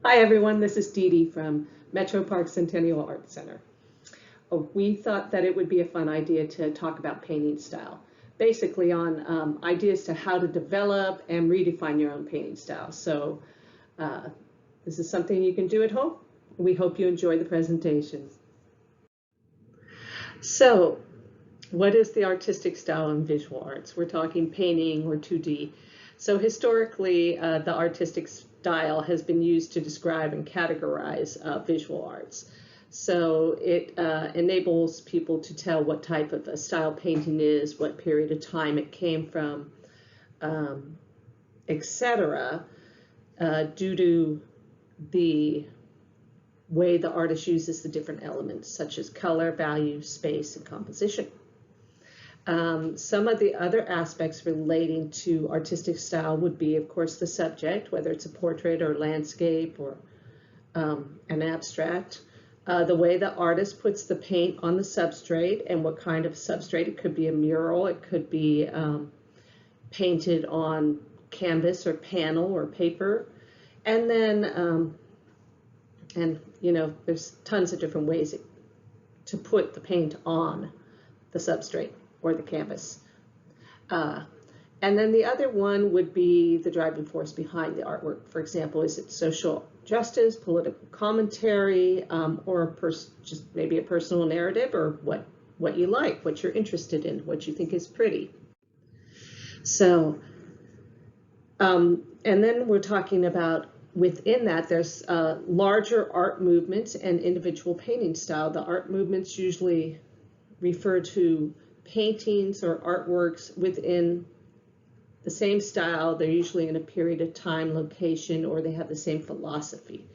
Hi everyone, this is Didi from Metro Park Centennial Art Center. We thought that it would be a fun idea to talk about painting style, basically on ideas to how to develop and redefine your own painting style. So this is something you can do at home. We hope you enjoy the presentation. So what is the artistic style in visual arts? We're talking painting or 2D. So historically, the artistic style has been used to describe and categorize visual arts. So it enables people to tell what type of a style painting is, what period of time it came from, etc., due to the way the artist uses the different elements, such as color, value, space, and composition. Some of the other aspects relating to artistic style would be, of course, the subject, whether it's a portrait or landscape or an abstract, the way the artist puts the paint on the substrate and what kind of substrate. It could be a mural, it could be painted on canvas or panel or paper, and then there's tons of different ways to put the paint on the substrate or the canvas. And then the other one would be the driving force behind the artwork. For example, is it social justice, political commentary, or just maybe a personal narrative, or what you like, what you're interested in, what you think is pretty. So, and then we're talking about within that, there's larger art movements and individual painting style. The art movements usually refer to paintings or artworks within the same style. They're usually in a period of time, location, or they have the same philosophy.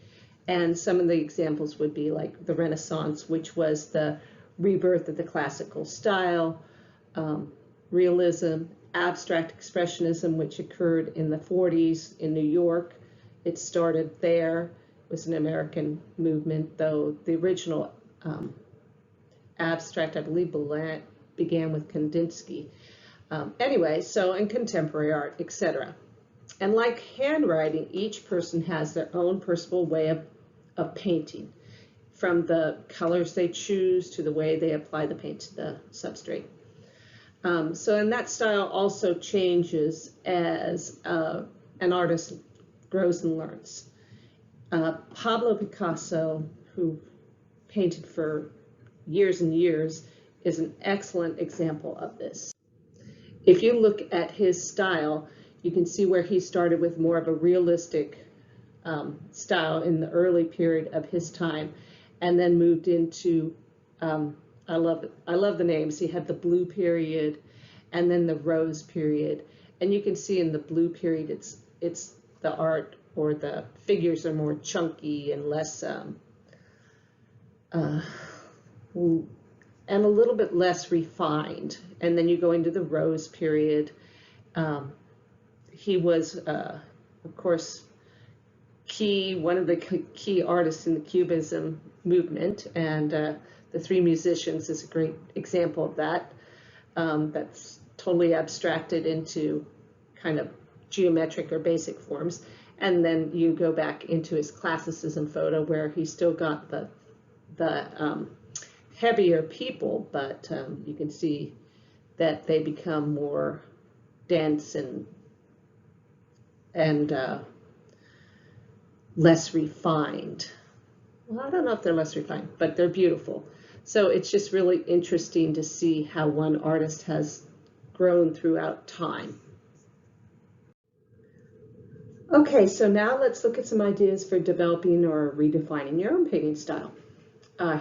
And some of the examples would be like the Renaissance, which was the rebirth of the classical style, realism, abstract expressionism, which occurred in the 40s in New York. It started there. It was an American movement, though the original abstract, I believe, began with Kandinsky. Anyway, so in contemporary art, etc. And like handwriting, each person has their own personal way of painting, from the colors they choose to the way they apply the paint to the substrate. And that style also changes as an artist grows and learns. Pablo Picasso, who painted for years and years, is an excellent example of this. If you look at his style, you can see where he started with more of a realistic style in the early period of his time, and then moved into, I love the names. He had the blue period and then the rose period. And you can see in the blue period, it's the art or the figures are more chunky and less, and a little bit less refined. And then you go into the rose period. He was, of course, one of the key artists in the Cubism movement, and the Three Musicians is a great example of that. That's totally abstracted into kind of geometric or basic forms. And then you go back into his classicism photo, where he still got the heavier people, but you can see that they become more dense and less refined. Well, I don't know if they're less refined, but they're beautiful. So it's just really interesting to see how one artist has grown throughout time. Okay, so now let's look at some ideas for developing or redefining your own painting style.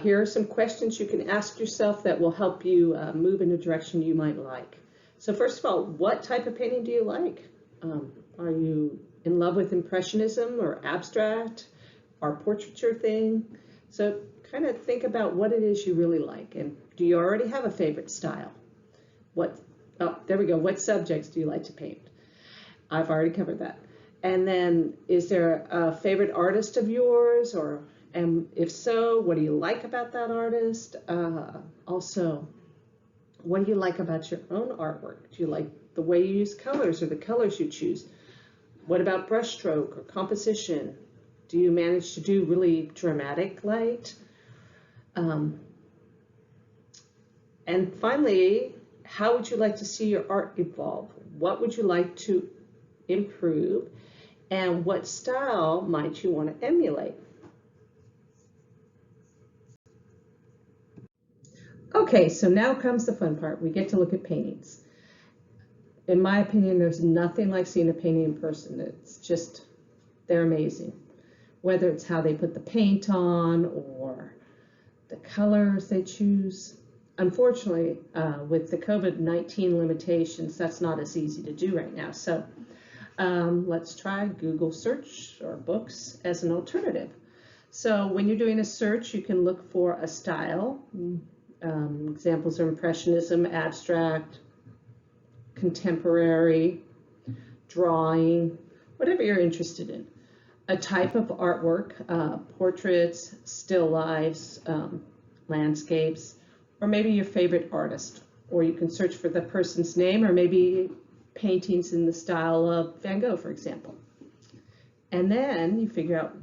Here are some questions you can ask yourself that will help you move in a direction you might like. So first of all, what type of painting do you like? Are you in love with Impressionism or abstract or portraiture thing? So kind of think about what it is you really like. And do you already have a favorite style? There we go. What subjects do you like to paint? I've already covered that. And then, is there a favorite artist of yours, and if so, what do you like about that artist? Also, what do you like about your own artwork? Do you like the way you use colors or the colors you choose? What about brushstroke or composition? Do you manage to do really dramatic light? And finally, how would you like to see your art evolve? What would you like to improve? And what style might you want to emulate? Okay, so now comes the fun part. We get to look at paintings. In my opinion, there's nothing like seeing a painting in person. It's just, they're amazing. Whether it's how they put the paint on or the colors they choose. Unfortunately, with the COVID-19 limitations, that's not as easy to do right now. So let's try Google search or books as an alternative. So when you're doing a search, you can look for a style. Examples are Impressionism, abstract, contemporary, drawing, whatever you're interested in. A type of artwork, portraits, still lifes, landscapes, or maybe your favorite artist. Or you can search for the person's name, or maybe paintings in the style of Van Gogh, for example. And then you figure out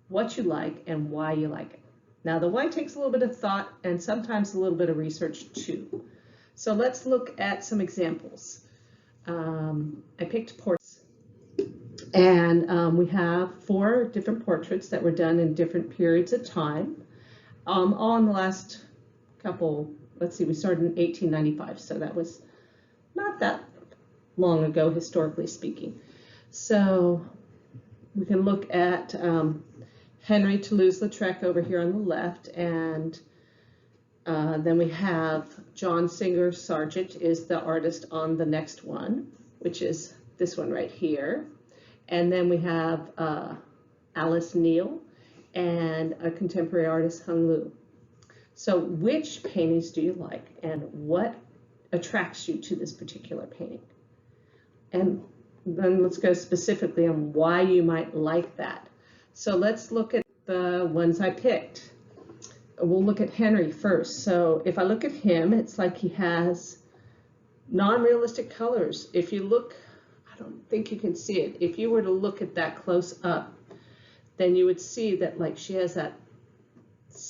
what you like and why you like it. Now, the why takes a little bit of thought and sometimes a little bit of research too. So let's look at some examples. I picked portraits, and we have 4 different portraits that were done in different periods of time, all in the last couple, let's see, we started in 1895, so that was not that long ago, historically speaking. So we can look at Henry Toulouse-Lautrec over here on the left, and then we have John Singer Sargent is the artist on the next one, which is this one right here. And then we have Alice Neal and a contemporary artist, Hung Lu. So which paintings do you like, and what attracts you to this particular painting? And then let's go specifically on why you might like that. So let's look at the ones I picked. We'll look at Henry first. So if I look at him, it's like he has non-realistic colors. If you look, I don't think you can see it. If you were to look at that close up, then you would see that like she has that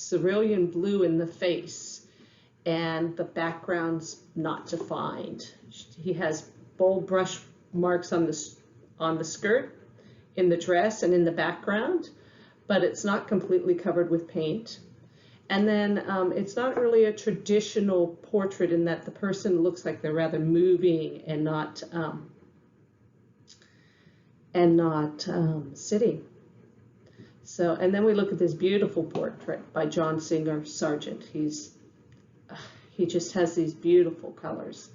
cerulean blue in the face and the background's not defined. He has bold brush marks on the skirt, in the dress, and in the background, but it's not completely covered with paint. And then it's not really a traditional portrait in that the person looks like they're rather moving and not sitting. So, and then we look at this beautiful portrait by John Singer Sargent. He just has these beautiful colors,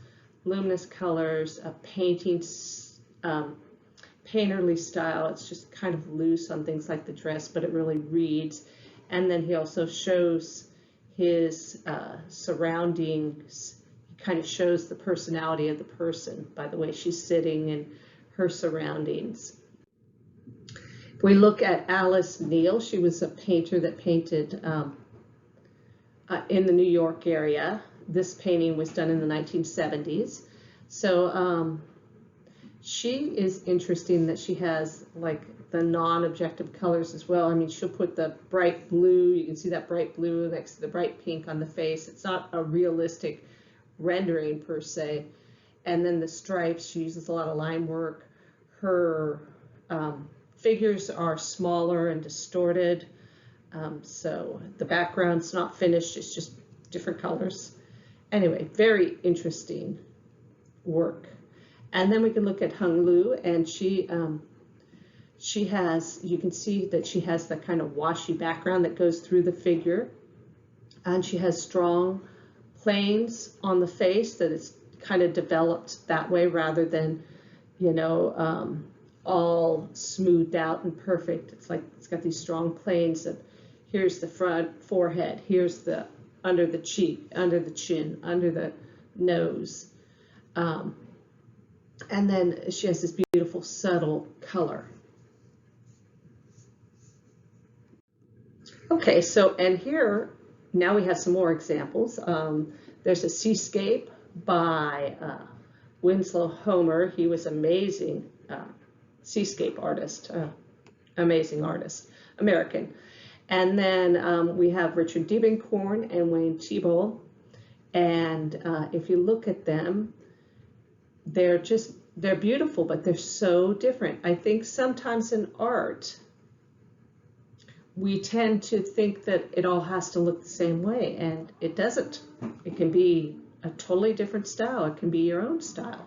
luminous colors, a painting, painterly style. It's just kind of loose on things like the dress, but it really reads. And then he also shows his surroundings. He kind of shows the personality of the person by the way she's sitting and her surroundings. If we look at Alice Neal, she was a painter that painted in the New York area. This painting was done in the 1970s. So she is interesting that she has like the non-objective colors as well. I mean, she'll put the bright blue, you can see that bright blue next to the bright pink on the face. It's not a realistic rendering per se. And then the stripes, she uses a lot of line work. Her figures are smaller and distorted. So the background's not finished, it's just different colors. Anyway, very interesting work. And then we can look at Hung Lu, and she has, you can see that she has the kind of washy background that goes through the figure, and she has strong planes on the face that is kind of developed that way rather than, you know, all smoothed out and perfect. It's like it's got these strong planes of here's the front forehead, here's the under the cheek, under the chin, under the nose. And then she has this beautiful subtle color. Okay, so and here now we have some more examples. There's a seascape by Winslow Homer. He was amazing seascape artist. amazing artist, American. And then we have Richard Didi McCollum and Wayne Thibault. And if you look at them, they're beautiful, but they're so different. I think sometimes in art, we tend to think that it all has to look the same way, and it doesn't. It can be a totally different style. It can be your own style.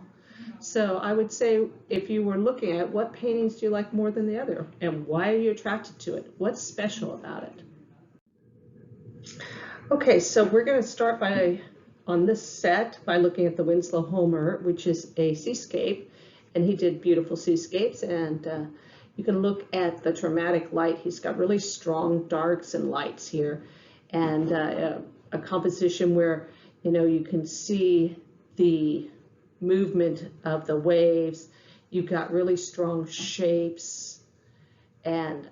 So I would say, if you were looking at what paintings do you like more than the other, and why are you attracted to it? What's special about it? Okay, so we're going to start on this set by looking at the Winslow Homer, which is a seascape, and he did beautiful seascapes. And you can look at the dramatic light. He's got really strong darks and lights here, and a composition where you can see the movement of the waves. You've got really strong shapes, and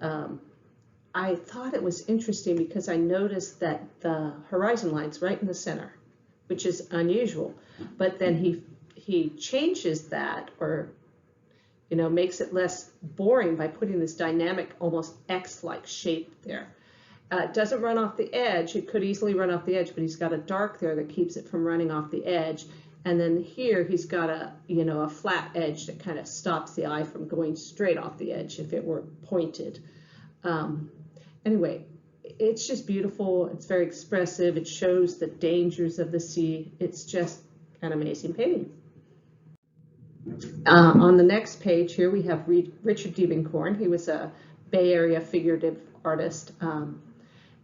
I thought it was interesting because I noticed that the horizon line's right in the center, which is unusual. But then he changes that, or makes it less boring by putting this dynamic, almost X-like shape there. It doesn't run off the edge. It could easily run off the edge, but he's got a dark there that keeps it from running off the edge. And then here he's got a flat edge that kind of stops the eye from going straight off the edge if it were pointed. Anyway, it's just beautiful. It's very expressive. It shows the dangers of the sea. It's just an amazing painting. On the next page here, we have Richard Didi McCollum. He was a Bay Area figurative artist.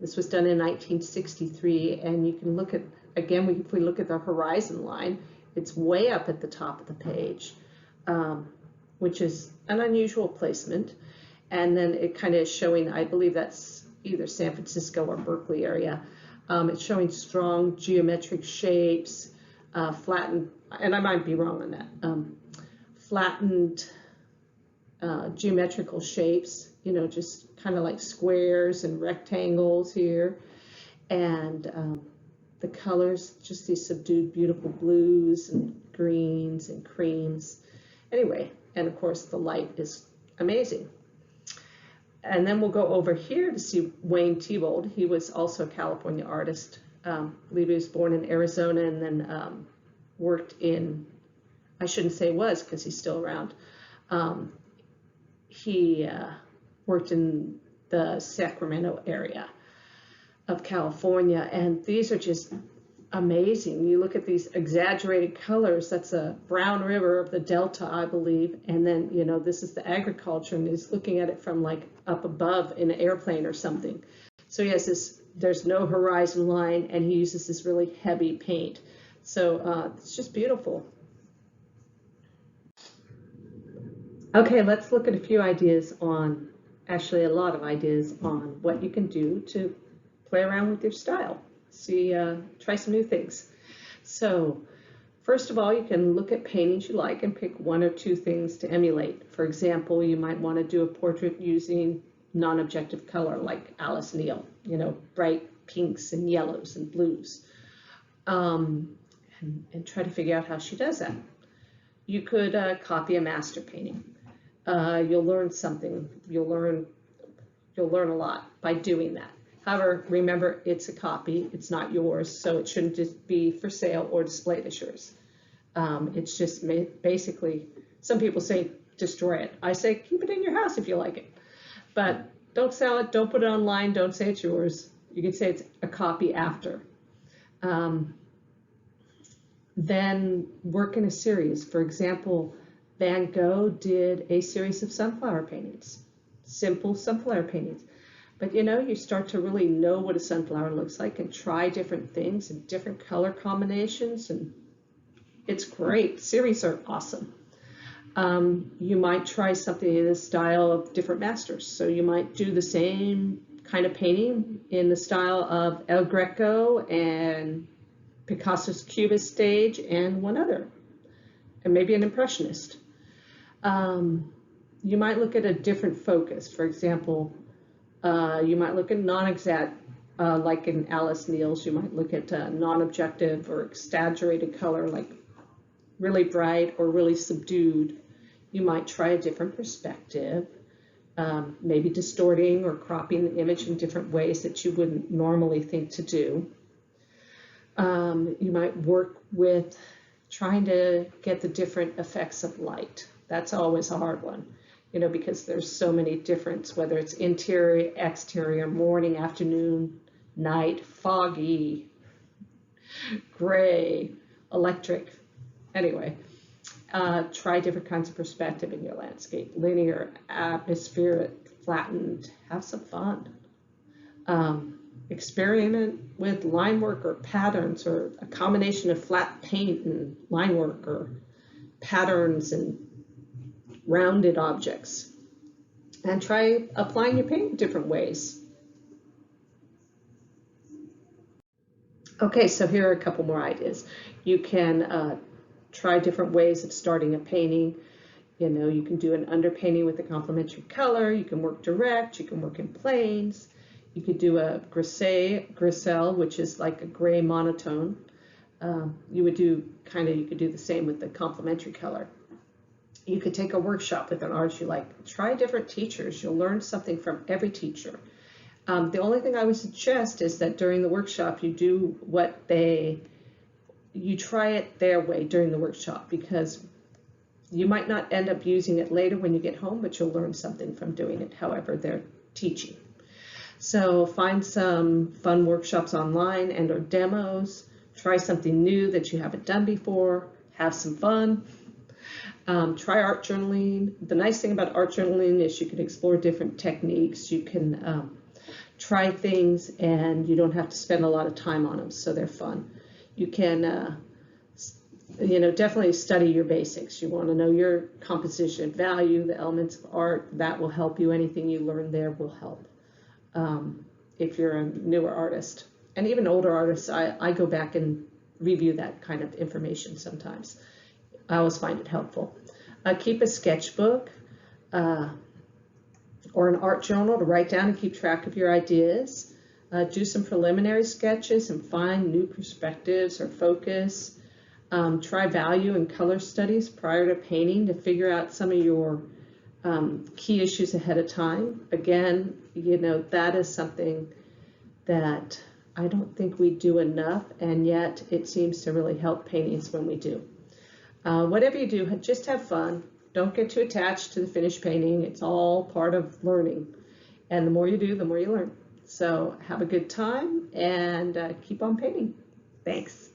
This was done in 1963, and you can look at, again, if we look at the horizon line, it's way up at the top of the page, which is an unusual placement. And then it kind of is showing, I believe that's either San Francisco or Berkeley area. It's showing strong geometric shapes, flattened, and I might be wrong on that, flattened geometrical shapes, just kind of like squares and rectangles here. And the colors, just these subdued, beautiful blues and greens and creams. Anyway, and of course the light is amazing. And then we'll go over here to see Wayne Thibault. He was also a California artist. I believe he was born in Arizona and then worked in, I shouldn't say was because he's still around. He worked in the Sacramento area of California, and these are just amazing. You look at these exaggerated colors. That's a brown river of the Delta, I believe, and then this is the agriculture, and he's looking at it from like up above in an airplane or something. So he has this, there's no horizon line, and he uses this really heavy paint. So it's just beautiful. Okay, let's look at a few ideas on, actually a lot of ideas on what you can do to play around with your style. See, try some new things. So first of all, you can look at paintings you like and pick one or two things to emulate. For example, you might want to do a portrait using non-objective color like Alice Neal, bright pinks and yellows and blues, and try to figure out how she does that. You could copy a master painting. You'll learn something. You'll learn a lot by doing that. However, remember, it's a copy. It's not yours, so it shouldn't just be for sale or displayed as yours. It's just basically, some people say destroy it. I say keep it in your house if you like it. But don't sell it, don't put it online, don't say it's yours. You can say it's a copy after. Then work in a series. For example, Van Gogh did a series of sunflower paintings, simple sunflower paintings. But you start to really know what a sunflower looks like and try different things and different color combinations, and it's great. Series are awesome. You might try something in the style of different masters. So you might do the same kind of painting in the style of El Greco and Picasso's Cubist stage and one other, and maybe an Impressionist. You might look at a different focus. For example, you might look at non-exact, like in Alice Neal's, you might look at non-objective or exaggerated color, like really bright or really subdued. You might try a different perspective. maybe distorting or cropping the image in different ways that you wouldn't normally think to do. You might work with trying to get the different effects of light. That's always a hard one, because there's so many different, whether it's interior, exterior, morning, afternoon, night, foggy, gray, electric. Anyway, try different kinds of perspective in your landscape: linear, atmospheric, flattened. Have some fun. Experiment with line work or patterns, or a combination of flat paint and line work, or patterns and rounded objects. And try applying your paint in different ways. Okay, so here are a couple more ideas. You can try different ways of starting a painting. You can do an underpainting with a complementary color. You can work direct. You can work in planes. You could do a griselle, which is like a gray monotone. You could do the same with the complementary color. You could take a workshop with an artist you like. Try different teachers. You'll learn something from every teacher. The only thing I would suggest is that during the workshop, you do you try it their way during the workshop, because you might not end up using it later when you get home, but you'll learn something from doing it however they're teaching. So find some fun workshops online and/or demos. Try something new that you haven't done before. Have some fun. Try art journaling. The nice thing about art journaling is you can explore different techniques. You can try things and you don't have to spend a lot of time on them, so they're fun. You can definitely study your basics. You want to know your composition value, the elements of art. That will help you. Anything you learn there will help. If you're a newer artist, and even older artists, I go back and review that kind of information sometimes. I always find it helpful. Keep a sketchbook or an art journal to write down and keep track of your ideas. Do some preliminary sketches and find new perspectives or focus. Try value and color studies prior to painting to figure out some of your key issues ahead of time. Again, that is something that I don't think we do enough, and yet it seems to really help paintings when we do. Whatever you do, just have fun. Don't get too attached to the finished painting. It's all part of learning. And the more you do, the more you learn. So have a good time and keep on painting. Thanks.